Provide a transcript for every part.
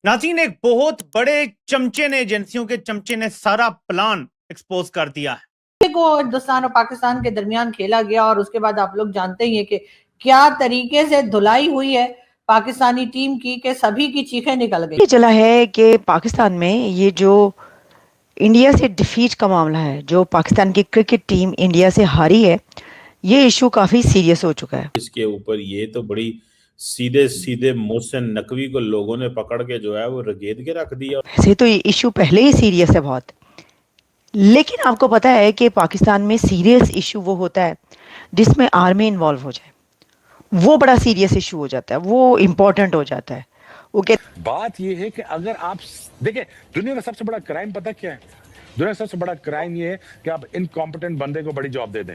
नाज़रीन, एक बहुत बड़े चमचे ने, एजेंसियों के चमचे ने सारा प्लान एक्सपोज कर दिया है को हिंदुस्तान और पाकिस्तान के दरमियान खेला गया और उसके बाद आप लोग जानते ही हैं कि क्या तरीके से धुलाई हुई है पाकिस्तानी टीम की कि सभी की चीखें निकल गई। ये चला है कि पाकिस्तान में ये जो इंडिया से डिफीट का मामला है, जो पाकिस्तान की क्रिकेट टीम इंडिया से हारी है, ये इशू काफी सीरियस हो चुका है। इसके ऊपर ये तो बड़ी सीधे सीधे मोहसिन नकवी को लोगों ने पकड़ के जो है वो रगेद के रख दिया। वैसे तो ये इशू पहले ही सीरियस है बहुत, लेकिन आपको पता है कि पाकिस्तान में सीरियस इशू वो होता है जिसमें आर्मी इन्वॉल्व हो जाए, वो बड़ा सीरियस इशू हो जाता है, वो इम्पोर्टेंट हो जाता है। बात ये है कि अगर आप देखें, दुनिया का सबसे बड़ा क्राइम पता क्या है? दुनिया का सबसे बड़ा क्राइम ये है कि आप इनकॉम्पिटेंट बंदे को बड़ी जॉब दे दें।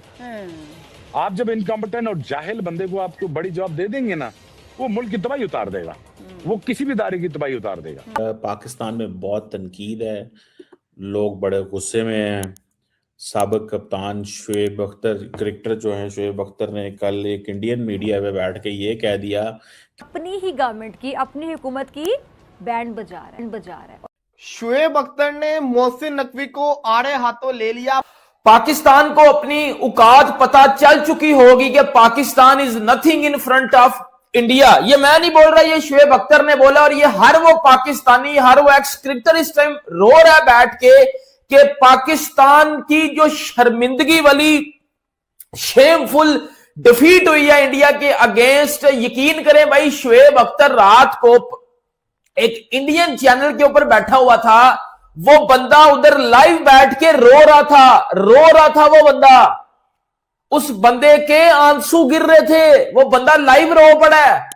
आप जब इनकॉम्पिटेंट और जाहिल बंदे को आपको बड़ी जॉब दे देंगे ना, वो मुल्क की तबाही उतार देगा, वो किसी भी इदारे की तबाही उतार देगा। पाकिस्तान में बहुत तनकीद है, लोग बड़े गुस्से में हैं। साबिक कप्तान शुएब अख्तर, क्रिकेटर जो है शुएब अख्तर ने कल एक इंडियन मीडिया पे बैठ के ये कह दिया, अपनी ही गवर्नमेंट की, अपनी हुकूमत की बैंड बजा रहा है। शुएब अख्तर ने मोहसिन नकवी को आड़े हाथों ले लिया। पाकिस्तान को अपनी औकात पता चल चुकी होगी कि Pakistan is nothing in front of India. ये मैं नहीं बोल रहा, ये शुएब अख्तर ने बोला और ये हर वो पाकिस्तानी, हर वो एक्स क्रिकेटर इस टाइम रो रहा है बैठ के कि पाकिस्तान की जो शर्मिंदगी वाली शेमफुल डिफीट हुई है इंडिया के अगेंस्ट। यकीन करें भाई, शुएब अख्तर रात को एक इंडियन चैनल के ऊपर बैठा हुआ था, वो बंदा उधर लाइव बैठ के रो रहा था वो बंदा, उस बंदे के आंसू गिर रहे थे, वो बंदा लाइव रो पड़ा है।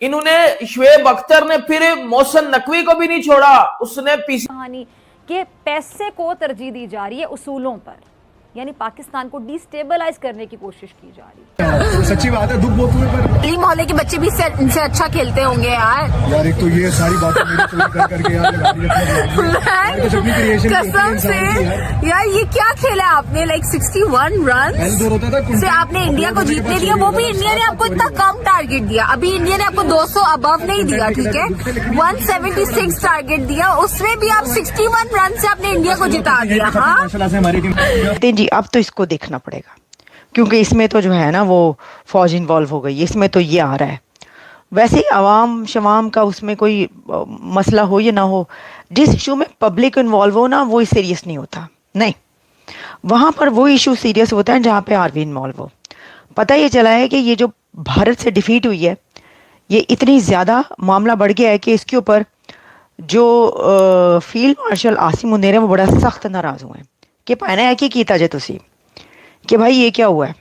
इन्होंने, शुएब अख्तर ने फिर मोहसिन नकवी को भी नहीं छोड़ा, उसने कहानी के पैसे को तरजीह दी जा रही है उसूलों पर, यानी पाकिस्तान को डिस्टेबलाइज करने की कोशिश की जा रही है। सच्ची बात है, दुख बहुत हुए, पर गली मोहल्ले के बच्चे भी इनसे अच्छा खेलते होंगे यार। एक तो ये सारी बातें मेरे को कर करके यार लगा दी कसम से यार, ये क्या खेला आपने? लाइक 61 रन से आपने इंडिया को जीतने दिया, वो भी इंडिया ने आपको इतना कम टारगेट दिया। अभी इंडिया ने आपको 200 अबव नहीं दिया, ठीक है, 176 टारगेट दिया, उसमें भी आप 61 रन से आपने इंडिया को जिता दिया। हाँ जी, अब तो इसको देखना पड़ेगा, क्योंकि इसमें तो जो है ना वो फौज इन्वॉल्व हो गई, इसमें तो ये आ रहा है। वैसे आवाम शवाम का उसमें कोई मसला हो या ना हो, जिस इशू में पब्लिक इन्वॉल्व हो ना, वो सीरियस नहीं होता, नहीं, वहाँ पर वो इशू सीरियस होता है जहाँ पे आर्मी इन्वॉल्व हो। पता ये चला है कि ये जो भारत से डिफीट हुई है, ये इतनी ज़्यादा मामला बढ़ गया है कि इसके ऊपर जो फील्ड मार्शल आसिम मुनीर है वो बड़ा सख्त नाराज़ हुए हैं कि पाना है कि कीता जे तुसी कि भाई ये क्या हुआ है।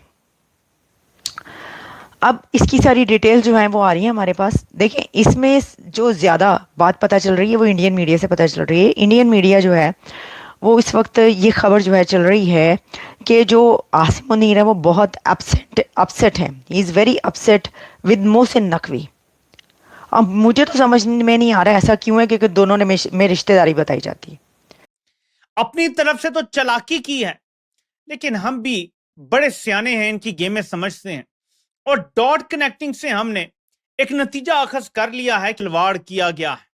अब इसकी सारी डिटेल जो है वो आ रही है हमारे पास। देखिए, इसमें जो ज़्यादा बात पता चल रही है वो इंडियन मीडिया से पता चल रही है। इंडियन मीडिया जो है वो इस वक्त ये खबर जो है चल रही है कि जो आसिम मुनीर है वो बहुत अपसेट है, he is very upset with Mohsin Naqvi. अब मुझे तो समझ में नहीं आ रहा है ऐसा क्यों है, क्योंकि दोनों ने में रिश्तेदारी बताई जाती है। अपनी तरफ से तो चालाकी की है, लेकिन हम भी बड़े सियाने हैं, इनकी गेमें समझते हैं, और डॉट कनेक्टिंग से हमने एक नतीजा अखज कर लिया है, खिलवाड़ किया गया है।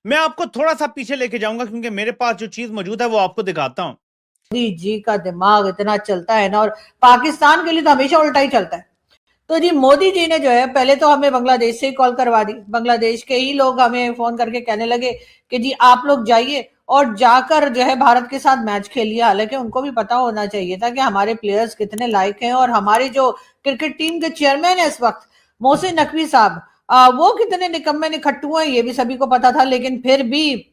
मैं आपको थोड़ा सा पीछे लेके जाऊंगा, क्योंकि मेरे पास जो चीज मौजूद है वो आपको दिखाता हूं। मोदी जी का दिमाग इतना चलता है ना, और पाकिस्तान के लिए तो हमेशा उल्टा ही चलता है। तो जी मोदी जी ने जो है पहले तो हमें बांग्लादेश से ही कॉल करवा दी, बांग्लादेश के ही लोग हमें फोन करके कहने लगे कि जी आप लोग जाइए और जाकर जो है भारत के साथ मैच खेलिए। हालांकि उनको भी पता होना चाहिए था कि हमारे प्लेयर्स कितने लायक हैं, और हमारी जो क्रिकेट टीम के चेयरमैन है इस वक्त मोहसिन नकवी साहब, वो कितने निकम्मे निखट्टू हैं, ये भी सभी को पता था। लेकिन फिर भी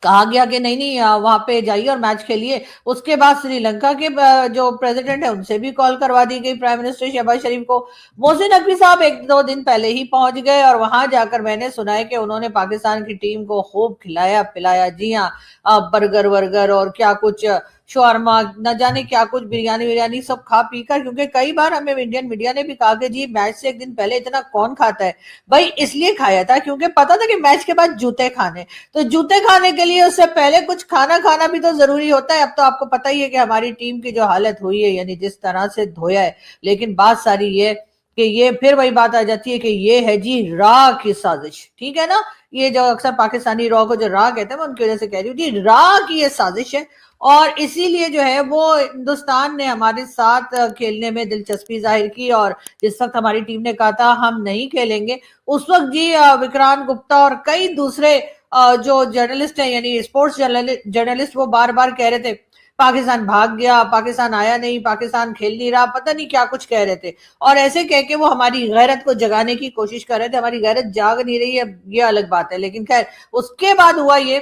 कहा गया कि नहीं वहां पे जाइए और मैच खेलिए। उसके बाद श्रीलंका के जो प्रेसिडेंट है उनसे भी कॉल करवा दी गई, प्राइम मिनिस्टर शहबाज शरीफ को। मोहसिन नकवी साहब 1-2 दिन पहले ही पहुंच गए, और वहां जाकर मैंने सुना है कि उन्होंने पाकिस्तान की टीम को खूब खिलाया पिलाया। जी हाँ, बर्गर वर्गर और क्या कुछ शौरमा, न जाने क्या कुछ, बिरयानी सब खा पी कर, क्योंकि कई बार हमें इंडियन मीडिया ने भी कहा कि जी मैच से एक दिन पहले इतना कौन खाता है। भाई इसलिए खाया था क्योंकि पता था कि मैच के बाद जूते खाने, तो जूते खाने के लिए उससे पहले कुछ खाना भी तो जरूरी होता है। अब तो आपको पता ही है कि हमारी टीम की जो हालत हुई है, यानी जिस तरह से धोया है। लेकिन बात सारी ये कि ये फिर वही बात आ जाती है कि ये है जी रा की साजिश, ठीक है ना। ये जो अक्सर पाकिस्तानी रॉ को जो रा कहते हैं, मैं उनकी वजह से कह रही हूँ जी, रा की ये साजिश है। और इसीलिए जो है वो हिंदुस्तान ने हमारे साथ खेलने में दिलचस्पी जाहिर की, और जिस वक्त हमारी टीम ने कहा था हम नहीं खेलेंगे, उस वक्त जी विक्रांत गुप्ता और कई दूसरे जो जर्नलिस्ट हैं, यानी स्पोर्ट्स जर्नलिस्ट, वो बार बार कह रहे थे पाकिस्तान भाग गया, पाकिस्तान आया नहीं, पाकिस्तान खेल नहीं रहा, पता नहीं क्या कुछ कह रहे थे। और ऐसे कह के वो हमारी गैरत को जगाने की कोशिश कर रहे थे। हमारी गैरत जाग नहीं रही है, ये अलग बात है, लेकिन खैर उसके बाद हुआ ये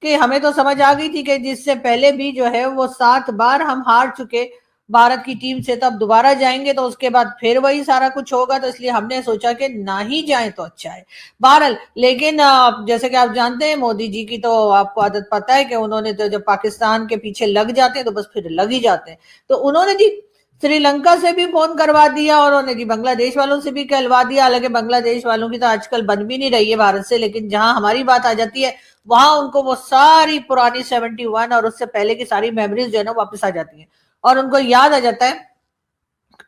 कि हमें तो समझ आ गई थी कि जिससे पहले भी जो है वो 7 बार हम हार चुके भारत की टीम से, तो अब दोबारा जाएंगे तो उसके बाद फिर वही सारा कुछ होगा, तो इसलिए हमने सोचा कि ना ही जाए तो अच्छा है। बहरहाल, लेकिन जैसे कि आप जानते हैं मोदी जी की तो आपको आदत पता है कि उन्होंने तो जब पाकिस्तान के पीछे लग जाते हैं तो बस फिर लग ही जाते हैं। तो उन्होंने जी श्रीलंका से भी फोन करवा दिया, और उन्होंने जी बांग्लादेश वालों से भी कहलवा दिया। हालांकि बांग्लादेश वालों की तो आजकल बन भी नहीं रही है भारत से, लेकिन जहां हमारी बात आ जाती है वहां उनको वो सारी पुरानी 71 और उससे पहले की सारी मेमोरीज जो है ना वापस आ जाती है, और उनको याद आ जाता है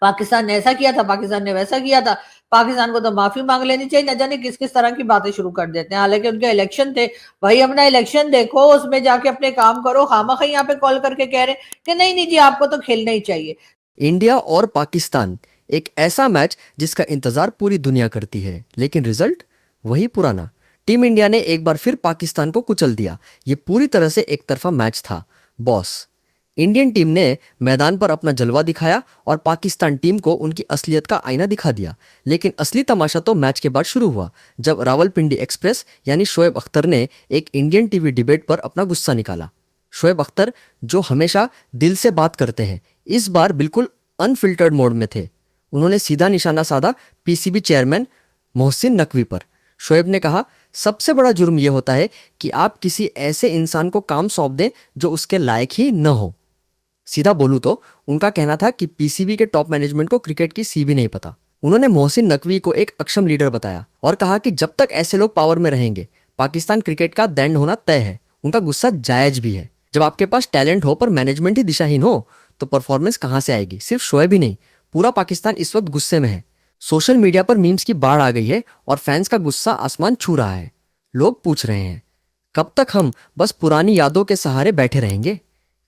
पाकिस्तान ने ऐसा किया था, पाकिस्तान ने वैसा किया था, पाकिस्तान को तो माफी मांग लेनी चाहिए। न जाने किस किस तरह की बातें शुरू कर देते हैं। हालांकि उनके इलेक्शन थे, भाई अपना इलेक्शन देखो, उसमें जाके अपने काम करो। खामखा यहाँ पे कॉल करके कह रहे कि नहीं नहीं जी आपको तो खेलना ही चाहिए। इंडिया और पाकिस्तान, एक ऐसा मैच जिसका इंतजार पूरी दुनिया करती है, लेकिन रिजल्ट वही पुराना। टीम इंडिया ने एक बार फिर पाकिस्तान को कुचल दिया। ये पूरी तरह से एक तरफा मैच था बॉस। इंडियन टीम ने मैदान पर अपना जलवा दिखाया और पाकिस्तान टीम को उनकी असलियत का आईना दिखा दिया। लेकिन असली तमाशा तो मैच के बाद शुरू हुआ, जब रावलपिंडी एक्सप्रेस यानी शोएब अख्तर ने एक इंडियन टीवी डिबेट पर अपना गुस्सा निकाला। शोएब अख्तर, जो हमेशा दिल से बात करते हैं, इस बार बिल्कुल अनफिल्टर्ड मोड में थे। उन्होंने सीधा निशाना साधा पीसीबी चेयरमैन मोहसिन नकवी पर। शोएब ने कहा, सबसे बड़ा जुर्म यह होता है कि आप किसी ऐसे इंसान को काम सौंप दें जो उसके लायक ही न हो। सीधा बोलूं तो उनका कहना था कि पीसीबी के टॉप मैनेजमेंट को क्रिकेट की सी भी नहीं पता। उन्होंने मोहसिन नकवी को एक अक्षम लीडर बताया और कहा कि जब तक ऐसे लोग पावर में रहेंगे पाकिस्तान क्रिकेट का दैंड होना तय है। उनका गुस्सा जायज भी है। जब आपके पास टैलेंट हो पर मैनेजमेंट ही दिशाहीन हो तो परफॉर्मेंस कहां से आएगी। सिर्फ शोएब ही नहीं, पूरा पाकिस्तान इस वक्त गुस्से में है। सोशल मीडिया पर मीम्स की बाढ़ आ गई है और फैंस का गुस्सा आसमान छू रहा है। लोग पूछ रहे हैं, कब तक हम बस पुरानी यादों के सहारे बैठे रहेंगे।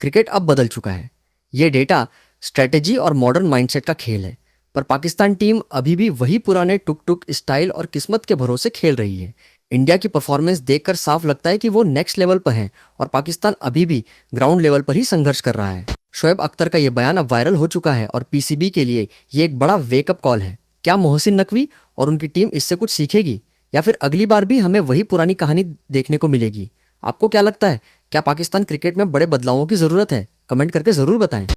क्रिकेट अब बदल चुका है। ये डेटा, स्ट्रेटेजी और मॉडर्न माइंडसेट का खेल है, पर पाकिस्तान टीम अभी भी वही पुराने टुक टुक स्टाइल और किस्मत के भरोसे खेल रही है। इंडिया की परफॉर्मेंस देखकर साफ लगता है कि वो नेक्स्ट लेवल पर है और पाकिस्तान अभी भी ग्राउंड लेवल पर ही संघर्ष कर रहा है। शोएब अख्तर का ये बयान अब वायरल हो चुका है और पीसीबी के लिए ये एक बड़ा वेकअप कॉल है। क्या मोहसिन नकवी और उनकी टीम इससे कुछ सीखेगी या फिर अगली बार भी हमें वही पुरानी कहानी देखने को मिलेगी? आपको क्या लगता है, क्या पाकिस्तान क्रिकेट में बड़े बदलावों की जरूरत है? कमेंट करके जरूर बताएं।